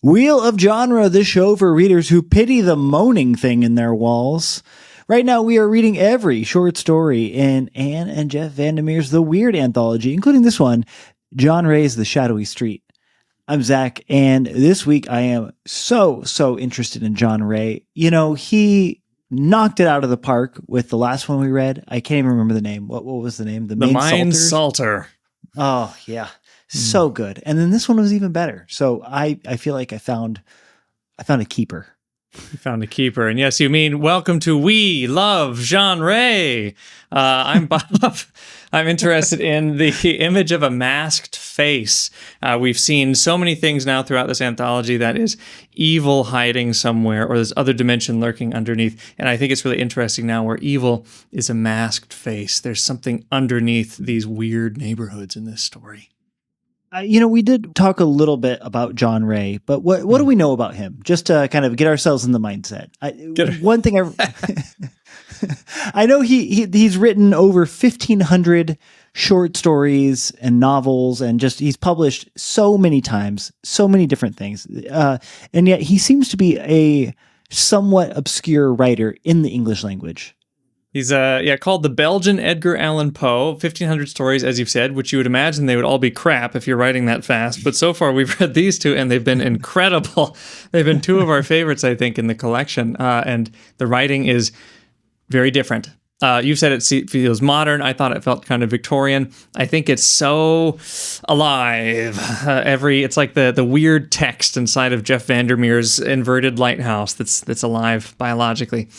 Wheel of Genre, the show for readers who pity the moaning thing in their walls. Right now, we are reading every short story in Ann and Jeff VanderMeer's The Weird Anthology, including this one, John Ray's The Shadowy Street. I'm Zach, and this week I am so interested in John Ray. You know, he knocked it out of the park with the last one we read. I can't even remember the name. What was the name? The Mind Salter. Oh, yeah. So good. And then this one was even better. So I feel like I found a keeper. You found a keeper. And yes, you mean welcome to We Love Jean Ray. I'm Bob. I'm interested in the image of a masked face. We've seen so many things now throughout this anthology that is evil hiding somewhere, or there's other dimension lurking underneath. And I think it's really interesting now where evil is a masked face. There's something underneath these weird neighborhoods in this story. We did talk a little bit about John Ray, but what do we know about him? Just to kind of get ourselves in the mindset. One thing I know he's written over 1,500 short stories and novels, and he's published so many times, so many different things. And yet he seems to be a somewhat obscure writer in the English language. He's called the Belgian Edgar Allan Poe, 1,500 stories, as you've said, which you would imagine they would all be crap if you're writing that fast. But so far we've read these two and they've been incredible. They've been two of our favorites, I think, in the collection. And the writing is very different. You've said it feels modern. I thought it felt kind of Victorian. I think it's so alive. It's like the weird text inside of Jeff VanderMeer's inverted lighthouse that's alive biologically.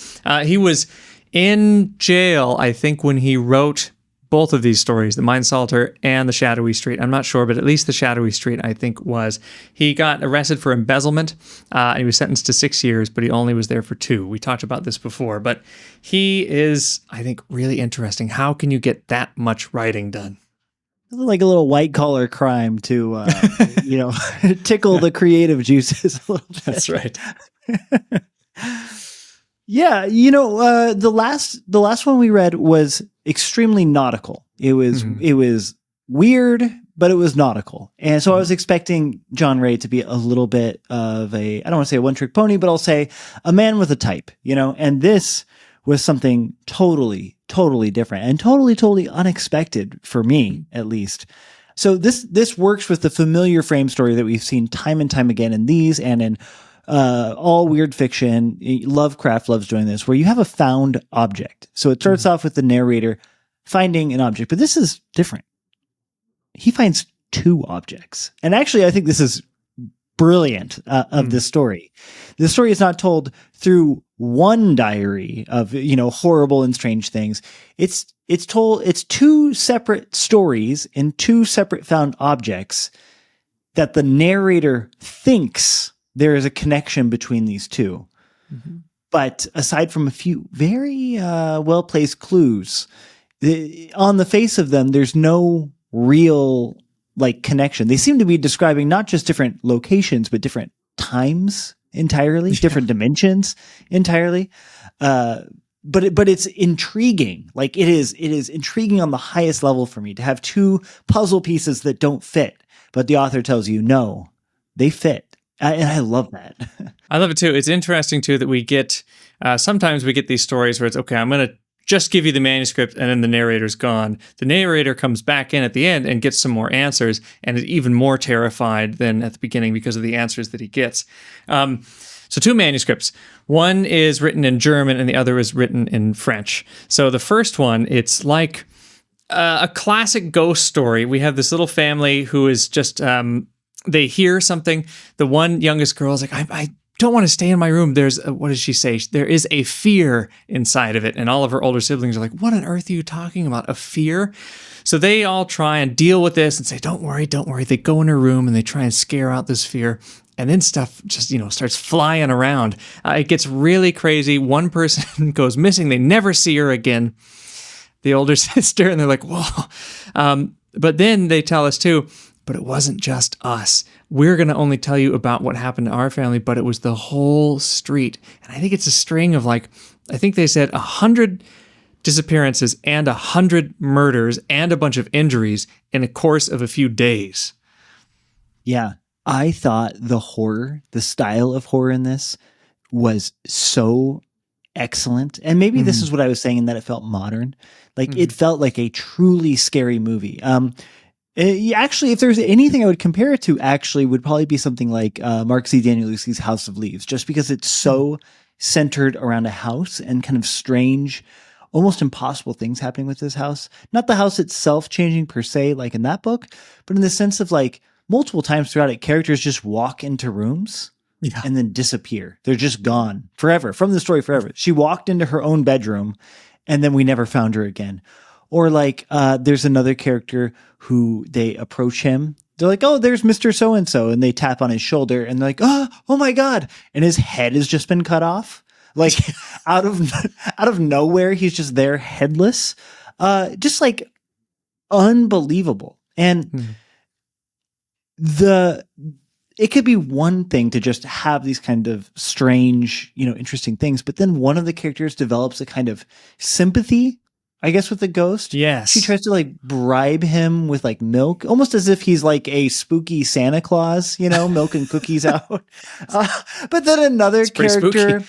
He was in jail, I think, when he wrote both of these stories, The Mind Salter and The Shadowy Street. I'm not sure, but at least The Shadowy Street, I think, was. He got arrested for embezzlement, and he was sentenced to 6 years, but he only was there for 2. We talked about this before, but he is, I think, really interesting. How can you get that much writing done? Like a little white-collar crime to, tickle the creative juices a little bit. That's right. Yeah, the last one we read was extremely nautical. It was weird, but it was nautical. And so I was expecting John Ray to be a little bit of I don't want to say a one-trick pony, but I'll say a man with a type, and this was something totally different and totally unexpected for me, at least. So this works with the familiar frame story that we've seen time and time again in these and in all weird fiction. Lovecraft loves doing this, where you have a found object. So it starts off with the narrator finding an object, but this is different. He finds 2 objects. And actually, I think this is brilliant of this story. This story is not told through one diary of, horrible and strange things. It's 2 separate stories in 2 separate found objects that the narrator thinks there is a connection between these 2. Mm-hmm. But aside from a few very well-placed clues, on the face of them, there's no real connection. They seem to be describing not just different locations, but different times entirely, different dimensions entirely. But it's intriguing. It is intriguing on the highest level for me to have 2 puzzle pieces that don't fit, but the author tells you, no, they fit. And I love that. I love it too. It's interesting too that we get, sometimes we get these stories where it's, okay, I'm going to just give you the manuscript and then the narrator's gone. The narrator comes back in at the end and gets some more answers and is even more terrified than at the beginning because of the answers that he gets. So 2 manuscripts. One is written in German and the other is written in French. So the first one, it's like a classic ghost story. We have this little family who is just... they hear something. The one youngest girl is like, I don't want to stay in my room. There's, what does she say? There is a fear inside of it. And all of her older siblings are like, what on earth are you talking about? A fear? So they all try and deal with this and say, don't worry. They go in her room and they try and scare out this fear. And then stuff just, starts flying around. It gets really crazy. One person goes missing. They never see her again. The older sister, and they're like, whoa. But then they tell us too, but it wasn't just us. We're going to only tell you about what happened to our family, but it was the whole street. And I think it's a string of I think they said 100 disappearances and 100 murders and a bunch of injuries in a course of a few days. Yeah. I thought the style of horror in this was so excellent. And maybe this is what I was saying in that it felt modern. Like it felt like a truly scary movie. Actually, if there's anything I would compare it to, actually would probably be something like Mark Z. Danielewski's House of Leaves, just because it's so centered around a house and kind of strange, almost impossible things happening with this house. Not the house itself changing per se, like in that book, but in the sense of like multiple times throughout it, characters just walk into rooms and then disappear. They're just gone forever from the story forever. She walked into her own bedroom and then we never found her again. Or like there's another character who they approach him. They're like, oh, there's Mr. So-and-so. And they tap on his shoulder and they're like, oh my God. And his head has just been cut off. Like out of nowhere, he's just there headless. Just like unbelievable. And it could be one thing to just have these kind of strange, interesting things. But then one of the characters develops a kind of sympathy, I guess, with the ghost. Yes. She tries to like bribe him with like milk, almost as if he's like a spooky Santa Claus, milk and cookies out. But then another character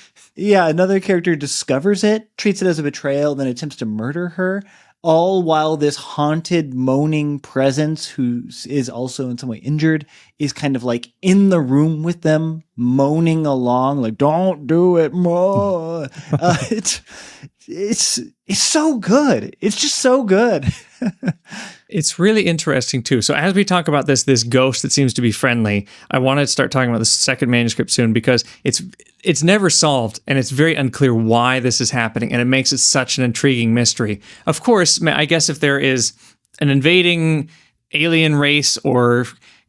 discovers it, treats it as a betrayal, then attempts to murder her. All while this haunted, moaning presence, who is also in some way injured, is kind of like in the room with them, moaning along, like "Don't do it more." It's so good. It's just so good. It's really interesting too. So as we talk about this ghost that seems to be friendly, I want to start talking about the second manuscript soon because it's never solved and it's very unclear why this is happening, and it makes it such an intriguing mystery. Of course, I guess if there is an invading alien race or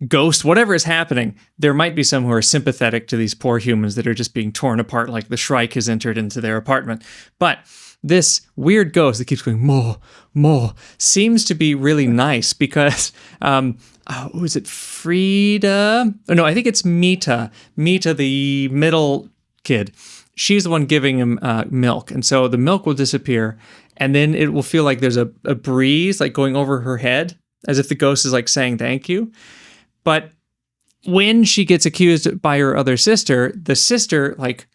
ghost, whatever is happening, there might be some who are sympathetic to these poor humans that are just being torn apart like the Shrike has entered into their apartment. But this weird ghost that keeps going, more, more, seems to be really nice because, was it Frida? Oh, no, I think it's Mita. Mita, the middle kid. She's the one giving him milk. And so the milk will disappear and then it will feel like there's a breeze like going over her head as if the ghost is like saying thank you. But when she gets accused by her other sister, the sister like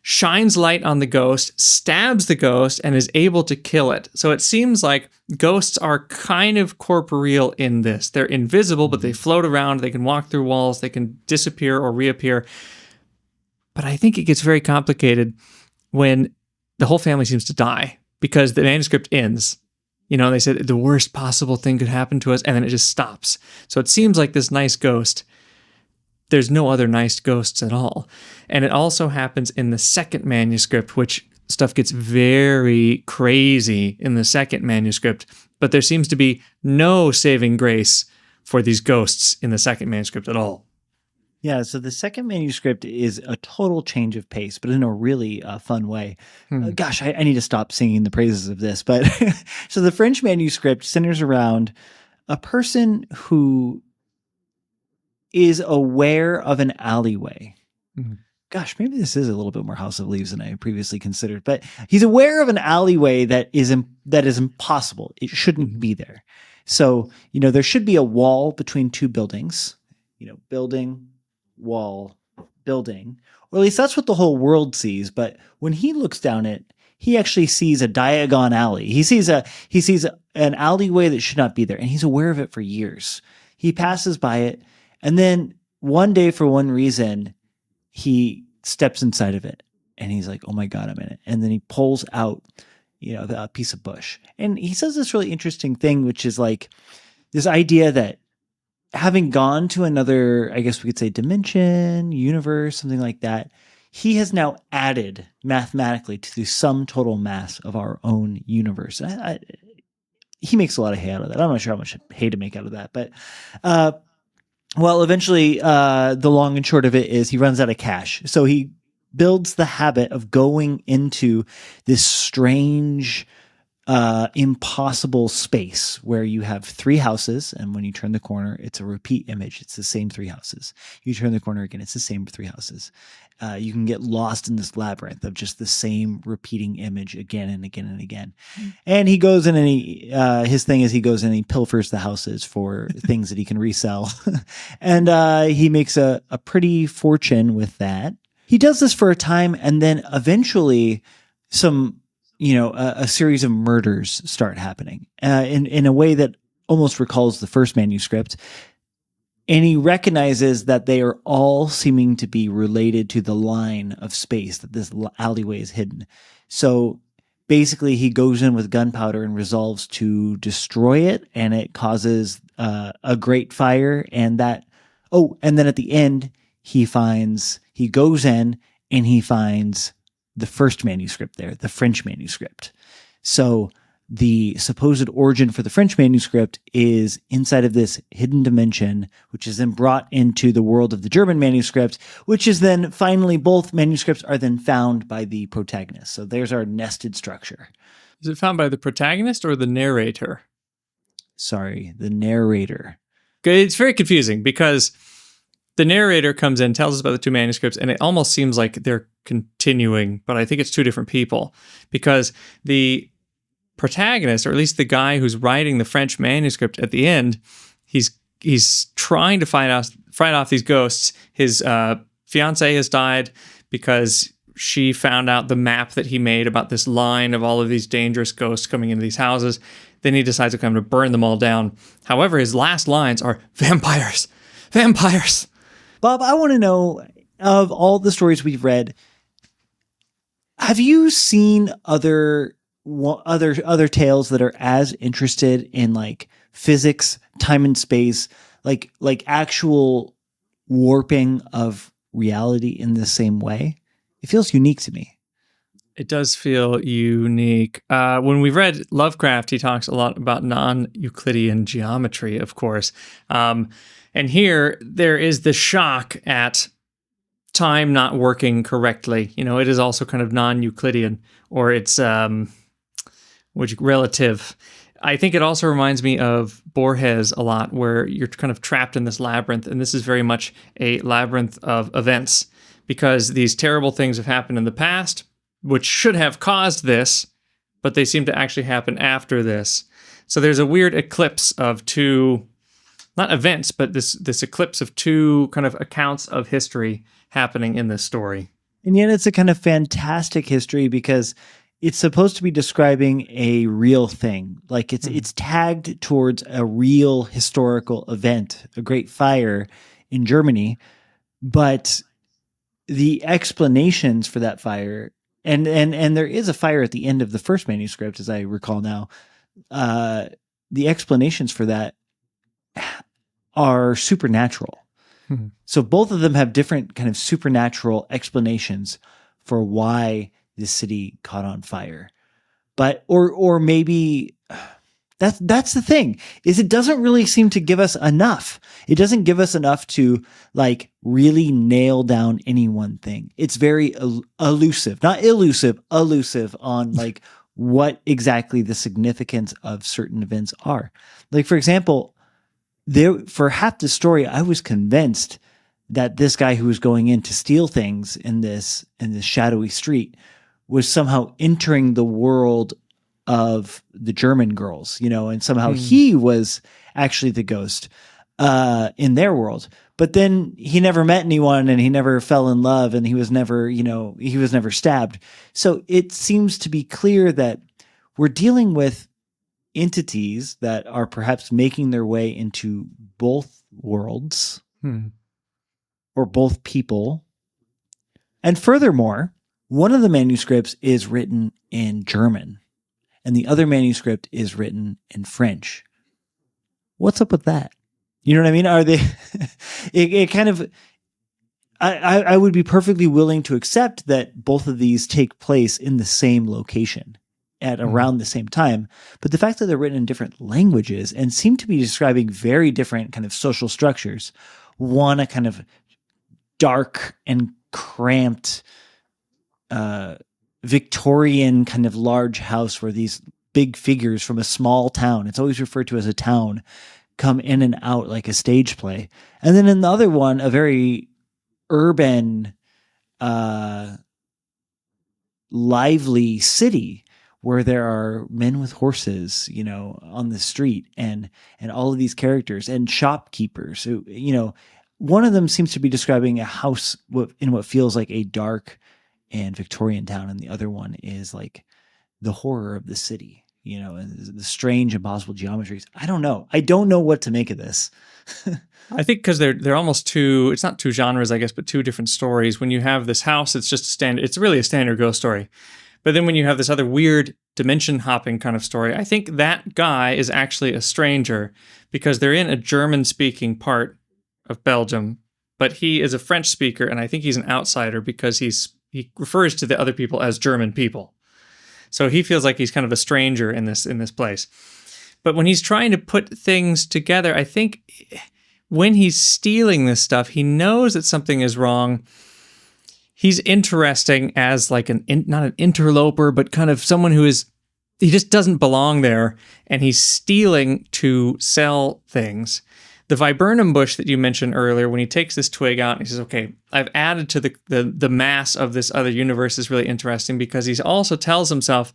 shines light on the ghost, stabs the ghost, and is able to kill it. So it seems like ghosts are kind of corporeal in this. They're invisible, but they float around. They can walk through walls. They can disappear or reappear. But I think it gets very complicated when the whole family seems to die because the manuscript ends. They said the worst possible thing could happen to us, and then it just stops. So it seems like this nice ghost, there's no other nice ghosts at all. And it also happens in the second manuscript, which stuff gets very crazy in the second manuscript. But there seems to be no saving grace for these ghosts in the second manuscript at all. Yeah, so the second manuscript is a total change of pace, but in a really fun way. Gosh, I need to stop singing the praises of this. But so the French manuscript centers around a person who is aware of an alleyway. Gosh, maybe this is a little bit more House of Leaves than I previously considered. But he's aware of an alleyway that is impossible. It shouldn't be there. So, there should be a wall between two buildings. Building, wall, building, or at least that's what the whole world sees. But when he looks down it, he actually sees a diagon alley. He sees an alleyway that should not be there, and he's aware of it for years. He passes by it, and then one day, for one reason, he steps inside of it, and he's like, "Oh my God, I'm in it!" And then he pulls out, a piece of bush, and he says this really interesting thing, which is like this idea that, having gone to another, I guess we could say, dimension, universe, something like that, he has now added mathematically to the sum total mass of our own universe. He makes a lot of hay out of that. I'm not sure how much hay to make out of that. But, eventually, the long and short of it is he runs out of cash. So he builds the habit of going into this strange impossible space where you have three houses, and when you turn the corner, it's a repeat image. It's the same three houses. You turn the corner again, it's the same three houses. You can get lost in this labyrinth of just the same repeating image again and again and again. And he goes in and his thing is he goes in and he pilfers the houses for things that he can resell. And he makes a pretty fortune with that. He does this for a time, and then eventually a series of murders start happening in a way that almost recalls the first manuscript. And he recognizes that they are all seeming to be related to the line of space that this alleyway is hidden. So basically he goes in with gunpowder and resolves to destroy it, and it causes a great fire. And then at the end, he goes in and he finds the first manuscript there, the French manuscript. So the supposed origin for the French manuscript is inside of this hidden dimension, which is then brought into the world of the German manuscript, which is then finally both manuscripts are then found by the protagonist. So there's our nested structure. Is it found by the protagonist or the narrator? Sorry, the narrator. It's very confusing because the narrator comes in, tells us about the two manuscripts, and it almost seems like they're continuing, but I think it's two different people, because the protagonist, or at least the guy who's writing the French manuscript at the end, he's trying to fight off these ghosts. His fiancée has died because she found out the map that he made about this line of all of these dangerous ghosts coming into these houses. Then he decides to come to burn them all down. However, his last lines are vampires. Vampires. Bob, I want to know, of all the stories we've read, have you seen other tales that are as interested in like physics, time and space, like actual warping of reality in the same way? It feels unique to me. It does feel unique. When we read Lovecraft, he talks a lot about non-Euclidean geometry, of course. And here, there is the shock at time not working correctly. It is also kind of non-Euclidean, or it's relative. I think it also reminds me of Borges a lot, where you're kind of trapped in this labyrinth, and this is very much a labyrinth of events, because these terrible things have happened in the past, which should have caused this, but they seem to actually happen after this. So there's a weird eclipse of two, not events, but this eclipse of two kind of accounts of history happening in this story. And yet it's a kind of fantastic history because it's supposed to be describing a real thing. Like it's tagged towards a real historical event, a great fire in Germany, but the explanations for that fire, and there is a fire at the end of the first manuscript, as I recall now, the explanations for that are supernatural. Mm-hmm. So both of them have different kind of supernatural explanations for why this city caught on fire. But or maybe that's the thing, is it doesn't really seem to give us enough. It doesn't give us enough to like really nail down any one thing. It's very elusive, not elusive, elusive on like what exactly the significance of certain events are. Like, for example, for half the story, I was convinced that this guy who was going in to steal things in this shadowy street was somehow entering the world of the German girls, and somehow he was actually the ghost in their world. But then he never met anyone, and he never fell in love, and he was never stabbed. So it seems to be clear that we're dealing with entities that are perhaps making their way into both worlds or both people. And furthermore, one of the manuscripts is written in German and the other manuscript is written in French. What's up with that? You know what I mean? Are they, it kind of, I would be perfectly willing to accept that both of these take place in the same location at around the same time. But the fact that they're written in different languages and seem to be describing very different kind of social structures, one a kind of dark and cramped Victorian kind of large house where these big figures from a small town. It's always referred to as a town, come in and out like a stage play. And then in the other one, a very urban, lively city where there are men with horses, on the street, and all of these characters and shopkeepers who, one of them seems to be describing a house in what feels like a dark and Victorian town. And the other one is like the horror of the city, and the strange, impossible geometries. I don't know. I don't know what to make of this. I think because they're almost two, it's not two genres, I guess, but two different stories. When you have this house, it's just it's really a standard ghost story. But then when you have this other weird dimension hopping kind of story, I think that guy is actually a stranger because they're in a German speaking part of Belgium, but he is a French speaker. And I think he's an outsider because he refers to the other people as German people. So he feels like he's kind of a stranger in this place. But when he's trying to put things together, I think when he's stealing this stuff, he knows that something is wrong. He's interesting as like not an interloper, but kind of someone he just doesn't belong there. And he's stealing to sell things. The viburnum bush that you mentioned earlier, when he takes this twig out and he says, okay, I've added to the mass of this other universe, is really interesting because he also tells himself,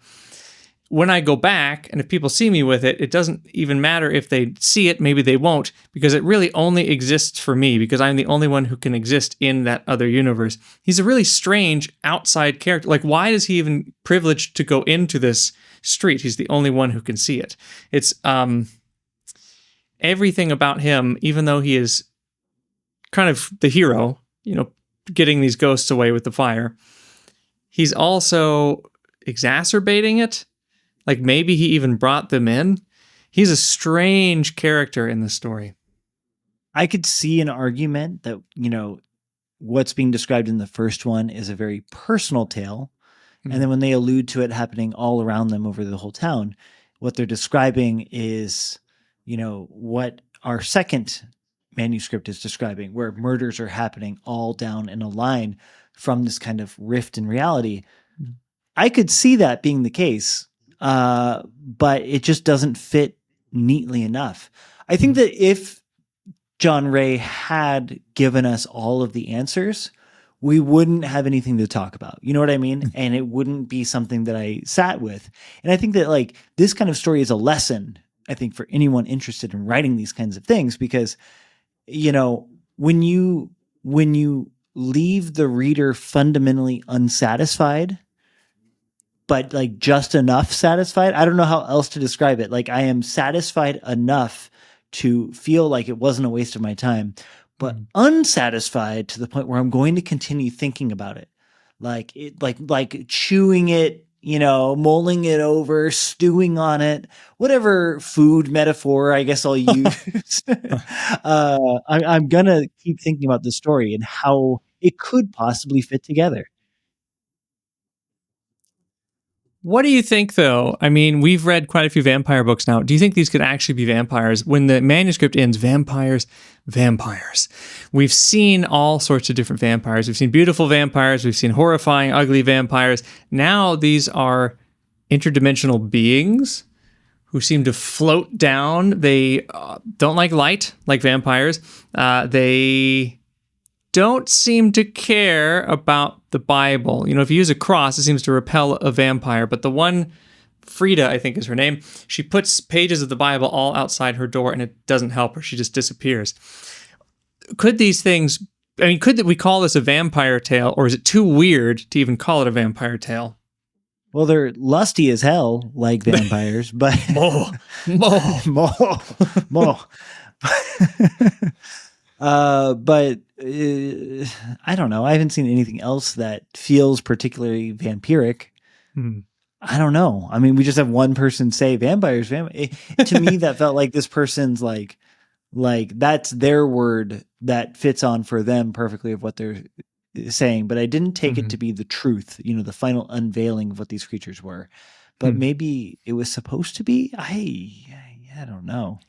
when I go back, and if people see me with it, it doesn't even matter if they see it, maybe they won't, because it really only exists for me, because I'm the only one who can exist in that other universe. He's a really strange outside character. Like, why is he even privileged to go into this street? He's the only one who can see it. It's everything about him, even though he is kind of the hero, getting these ghosts away with the fire, he's also exacerbating it. Like maybe he even brought them in. He's a strange character in this story. I could see an argument that, what's being described in the first one is a very personal tale. Mm-hmm. And then when they allude to it happening all around them over the whole town, what they're describing is, what our second manuscript is describing, where murders are happening all down in a line from this kind of rift in reality. Mm-hmm. I could see that being the case. But it just doesn't fit neatly enough. I think that if John Ray had given us all of the answers, we wouldn't have anything to talk about. You know what I mean? And it wouldn't be something that I sat with. And I think that like this kind of story is a lesson, I think, for anyone interested in writing these kinds of things, because, when you leave the reader fundamentally unsatisfied, but like just enough satisfied. I don't know how else to describe it. Like I am satisfied enough to feel like it wasn't a waste of my time, but unsatisfied to the point where I'm going to continue thinking about it. Like chewing it, mulling it over, stewing on it, whatever food metaphor I guess I'll use. I'm going to keep thinking about the story and how it could possibly fit together. What do you think, though? I mean, we've read quite a few vampire books now. Do you think these could actually be vampires? When the manuscript ends, vampires. We've seen all sorts of different vampires. We've seen beautiful vampires. We've seen horrifying, ugly vampires. Now these are interdimensional beings who seem to float down. They don't like light, like vampires. They don't seem to care about the Bible. If you use a cross, it seems to repel a vampire. But the one, Frida, I think is her name, she puts pages of the Bible all outside her door and it doesn't help her. She just disappears. Could these things, could we call this a vampire tale, or is it too weird to even call it a vampire tale? Well, they're lusty as hell, like vampires, but... More. But I don't know. I haven't seen anything else that feels particularly vampiric. I don't know. I mean, we just have one person say vampires. To me, that felt like this person's like that's their word that fits on for them perfectly of what they're saying. But I didn't take it to be the truth, the final unveiling of what these creatures were. But maybe it was supposed to be. I don't know.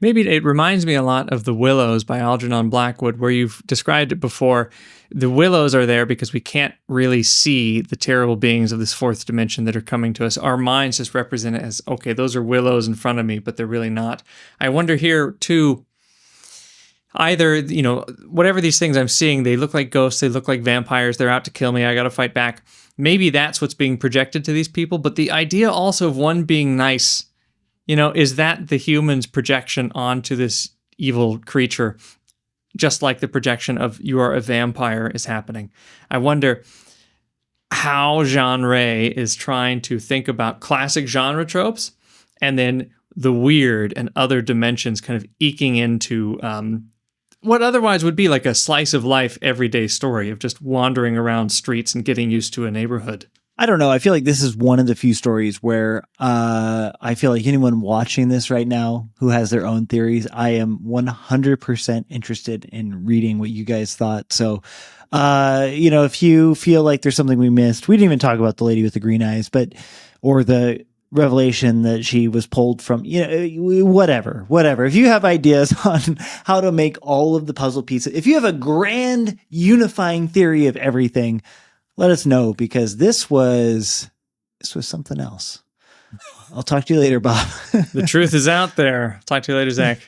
Maybe it reminds me a lot of The Willows by Algernon Blackwood, where you've described it before. The willows are there because we can't really see the terrible beings of this fourth dimension that are coming to us. Our minds just represent it as, okay, those are willows in front of me, but they're really not. I wonder here, too, either, whatever these things I'm seeing, they look like ghosts, they look like vampires, they're out to kill me, I got to fight back. Maybe that's what's being projected to these people, but the idea also of one being nice, is that the human's projection onto this evil creature, just like the projection of you are a vampire is happening. I wonder how Jean Ray is trying to think about classic genre tropes and then the weird and other dimensions kind of eking into what otherwise would be like a slice of life everyday story of just wandering around streets and getting used to a neighborhood. I don't know. I feel like this is one of the few stories where I feel like anyone watching this right now who has their own theories, I am 100% interested in reading what you guys thought. So, if you feel like there's something we missed, we didn't even talk about the lady with the green eyes, or the revelation that she was pulled from, whatever. If you have ideas on how to make all of the puzzle pieces, if you have a grand unifying theory of everything, let us know, because this was something else. I'll talk to you later, Bob. The truth is out there. Talk to you later, Zach.